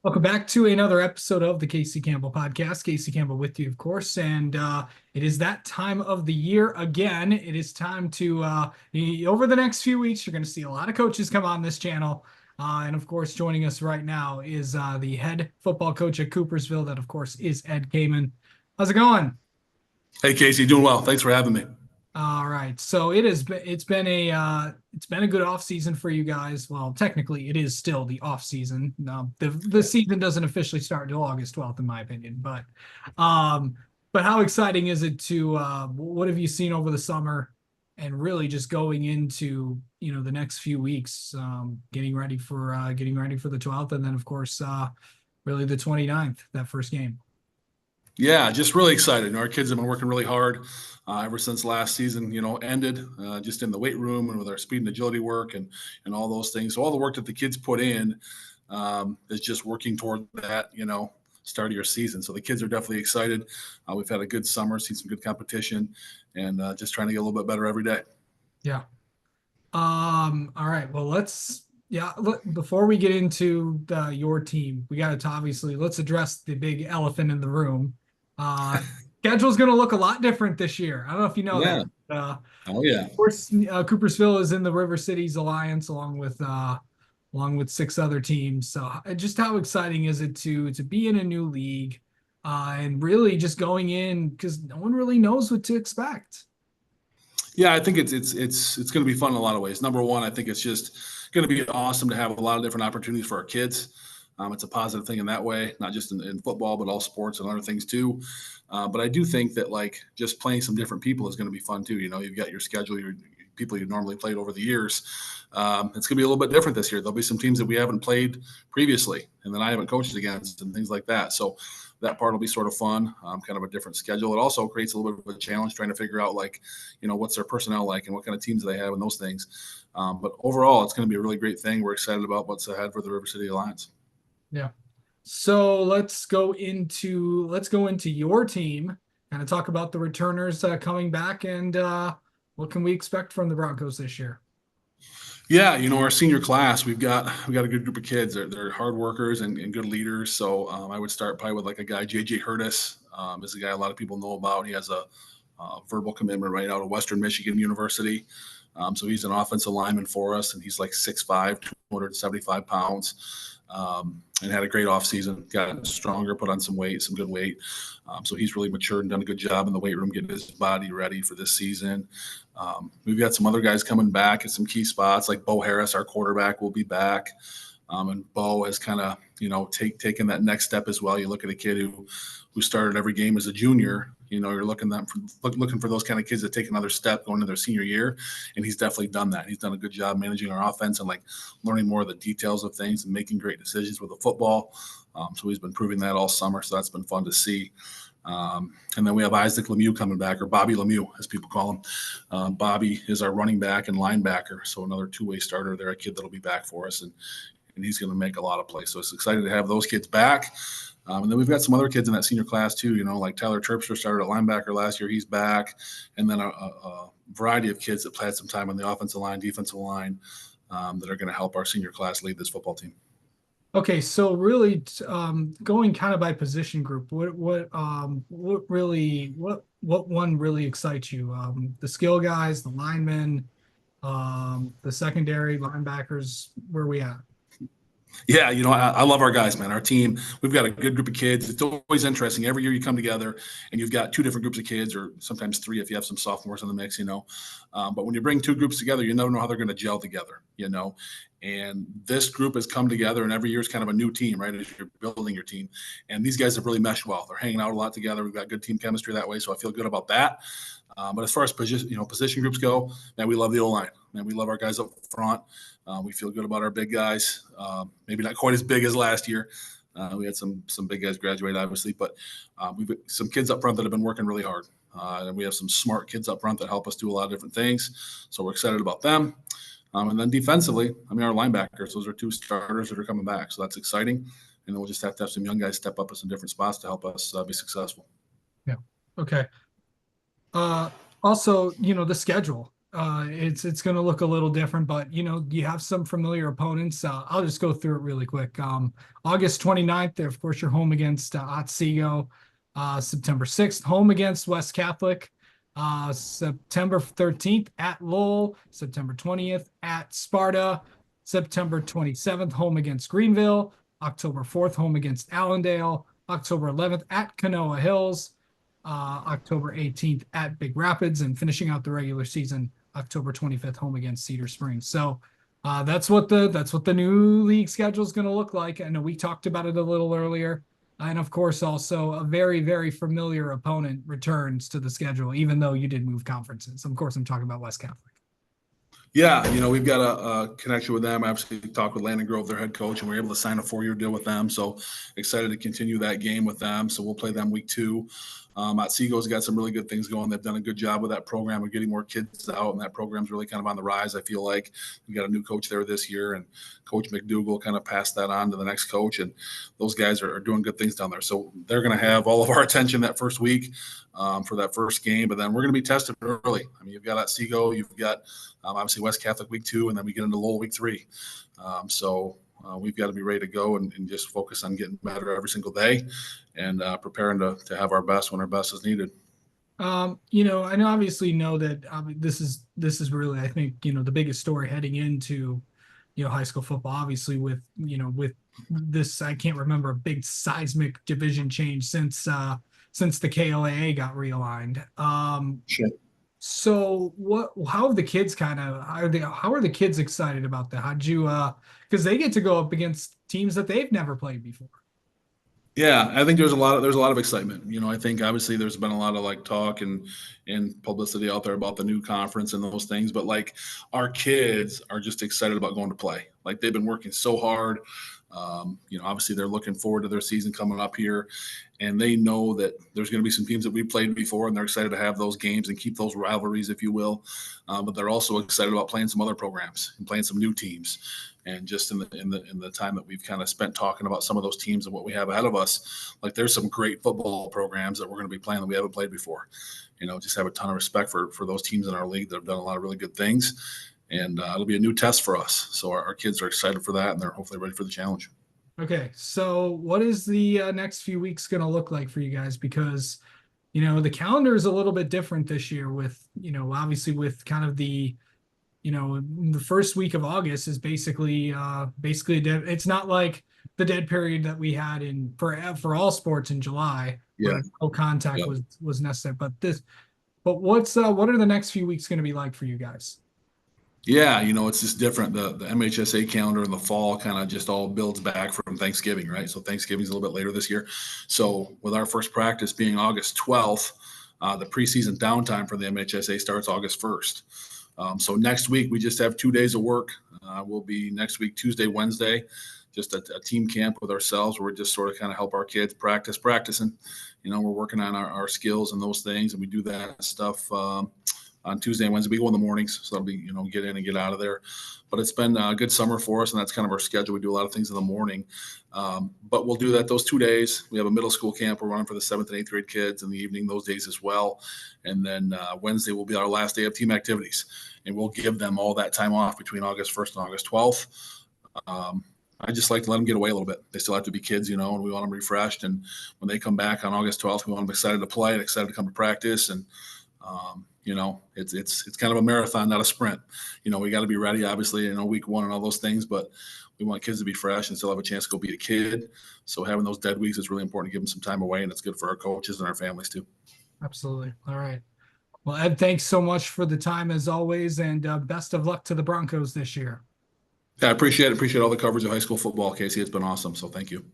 Welcome back to another episode of the Casey Campbell podcast. Casey Campbell with you, of course, and it is that time of the year again. It is time to over the next few weeks, you're going to see a lot of coaches come on this channel, and of course, joining us right now is the head football coach at Coopersville. That, of course, is Ed Kaman. How's it going? Hey Casey, doing well. Thanks for having me. All right. So it's been a good off season for you guys. Well, technically it is still the off season. The season doesn't officially start until August 12th, in my opinion. Um but how exciting is it to what have you seen over the summer and really just going into, the next few weeks, getting ready for the 12th, and then of course really the 29th, that first game. Yeah, just really excited. Our kids have been working really hard ever since last season, ended just in the weight room and with our speed and agility work and all those things. So all the work that the kids put in is just working toward that, start of your season. So the kids are definitely excited. We've had a good summer, seen some good competition, and just trying to get a little bit better every day. Yeah. All right. Well, before we get into your team, we got to obviously let's address the big elephant in the room. Uh, Schedule's going to look a lot different this year. I don't know if you know Yeah. that. Oh yeah. Of course, Coopersville is in the River Cities Alliance along with six other teams. So, just how exciting is it to be in a new league, and really just going in because no one really knows what to expect. Yeah, I think it's going to be fun in a lot of ways. Number one, I think it's just going to be awesome to have a lot of different opportunities for our kids. It's a positive thing in that way, not just in football, but all sports and other things too. But I do think that just playing some different people is going to be fun too. You've got your schedule, your people you've normally played over the years. It's going to be a little bit different this year. There'll be some teams that we haven't played previously and that I haven't coached against and things like that. So that part will be sort of fun, kind of a different schedule. It also creates a little bit of a challenge trying to figure out what's their personnel like and what kind of teams they have and those things. But overall, it's going to be a really great thing. We're excited about what's ahead for the River City Alliance. Yeah. So let's go into your team and talk about the returners coming back and what can we expect from the Broncos this year? Yeah, our senior class, we got a good group of kids. They're hard workers and good leaders. So I would start probably with a guy, JJ Hurtis, is a guy a lot of people know about. He has a verbal commitment right out of Western Michigan University. So he's an offensive lineman for us, and he's like 6'5", 275 pounds. And had a great offseason, got stronger, put on some weight, some good weight. So he's really matured and done a good job in the weight room, getting his body ready for this season. We've got some other guys coming back at some key spots, like Bo Harris, our quarterback, will be back. And Bo has kind of, taken that next step as well. You look at a kid who started every game as a junior. You're looking for those kind of kids that take another step going into their senior year, and he's definitely done that. He's done a good job managing our offense and learning more of the details of things and making great decisions with the football. So he's been proving that all summer. So that's been fun to see. And then we have Isaac Lemieux coming back, or Bobby Lemieux, as people call him. Bobby is our running back and linebacker, so another two-way starter there, a kid that'll be back for us, and he's going to make a lot of plays. So it's excited to have those kids back. And then we've got some other kids in that senior class too, like Tyler Terpstra started at linebacker last year. He's back. And then a variety of kids that played some time on the offensive line, defensive line, that are going to help our senior class lead this football team. Okay, so really going kind of by position group, what one really excites you? The skill guys, the linemen, the secondary linebackers, where are we at? Yeah, I love our guys, man. Our team, we've got a good group of kids. It's always interesting. Every year you come together and you've got two different groups of kids, or sometimes three if you have some sophomores in the mix, But when you bring two groups together, you never know how they're going to gel together, And this group has come together, and every year is kind of a new team, right, as you're building your team. And these guys have really meshed well. They're hanging out a lot together. We've got good team chemistry that way, so I feel good about that. But as far as position groups go, man, we love the O-line. Man, we love our guys up front. We feel good about our big guys. Maybe not quite as big as last year. We had some big guys graduate, obviously, but we've got some kids up front that have been working really hard. And we have some smart kids up front that help us do a lot of different things. So we're excited about them. And then defensively, our linebackers, those are two starters that are coming back. So that's exciting. And then we'll just have to have some young guys step up in some different spots to help us be successful. Yeah. Okay. Also, the schedule. It's going to look a little different, but you have some familiar opponents. I'll just go through it really quick. August 29th, of course, you're home against Otsego. September 6th, home against West Catholic. September 13th at Lowell. September 20th at Sparta. September 27th, home against Greenville. October 4th, home against Allendale. October 11th at Kanoa Hills. October 18th at Big Rapids, and finishing out the regular season October 25th, home against Cedar Springs. So that's what the new league schedule is going to look like. I know we talked about it a little earlier. And of course, also a very, very familiar opponent returns to the schedule, even though you did move conferences. Of course, I'm talking about West Catholic. Yeah, we've got a connection with them. I obviously talked with Landon Grove, their head coach, and we are able to sign a 4-year deal with them. So excited to continue that game with them. So we'll play them week 2. Otsego's got some really good things going. They've done a good job with that program of getting more kids out, and that program's really kind of on the rise. I feel like we got a new coach there this year, and Coach McDougal kind of passed that on to the next coach, and those guys are doing good things down there. So they're going to have all of our attention that first week for that first game, but then we're going to be tested early. I mean, you've got Otsego, you've got obviously West Catholic week 2, and then we get into Lowell week 3. We've got to be ready to go and just focus on getting better every single day and preparing to have our best when our best is needed. I know obviously know that this is really, I think, the biggest story heading into, high school football, obviously with this, I can't remember a big seismic division change since the KLAA got realigned. Sure. So how have the kids how are the kids excited about that? How'd you, cause they get to go up against teams that they've never played before. Yeah, I think there's a lot of excitement. I think obviously there's been a lot of talk and publicity out there about the new conference and those things, but our kids are just excited about going to play. They've been working so hard. Obviously they're looking forward to their season coming up here, and they know that there's going to be some teams that we played before, and they're excited to have those games and keep those rivalries, if you will. But they're also excited about playing some other programs and playing some new teams. And just in the time that we've kind of spent talking about some of those teams and what we have ahead of us, there's some great football programs that we're going to be playing that we haven't played before. Just have a ton of respect for those teams in our league that have done a lot of really good things. And it'll be a new test for us. So our kids are excited for that, and they're hopefully ready for the challenge. Okay, so what is the next few weeks going to look like for you guys? Because, the calendar is a little bit different this year with, obviously with kind of the first week of August is basically dead. It's not like the dead period that we had for all sports in July, where no contact was necessary. But what are the next few weeks going to be like for you guys? Yeah, it's just different. The MHSA calendar in the fall kind of just all builds back from Thanksgiving, right? So Thanksgiving's a little bit later this year. So with our first practice being August 12th, the preseason downtime for the MHSA starts August 1st. So next week, we just have 2 days of work. We'll be next week, Tuesday, Wednesday, just a team camp with ourselves where we just sort of kind of help our kids practicing. We're working on our skills and those things, and we do that stuff on Tuesday and Wednesday. We go in the mornings, so that'll be, get in and get out of there. But it's been a good summer for us, and that's kind of our schedule. We do a lot of things in the morning. But we'll do that those 2 days. We have a middle school camp we're running for the 7th and 8th grade kids in the evening those days as well. And then Wednesday will be our last day of team activities, and we'll give them all that time off between August 1st and August 12th. I just like to let them get away a little bit. They still have to be kids, and we want them refreshed. And when they come back on August 12th, we want them excited to play and excited to come to practice. And it's kind of a marathon, not a sprint. We got to be ready, obviously, week 1 and all those things, but we want kids to be fresh and still have a chance to go be a kid. So having those dead weeks is really important to give them some time away, and it's good for our coaches and our families too. Absolutely. All right. Well, Ed, thanks so much for the time as always, and best of luck to the Broncos this year. Yeah, I appreciate all the coverage of high school football, Casey. It's been awesome. So thank you.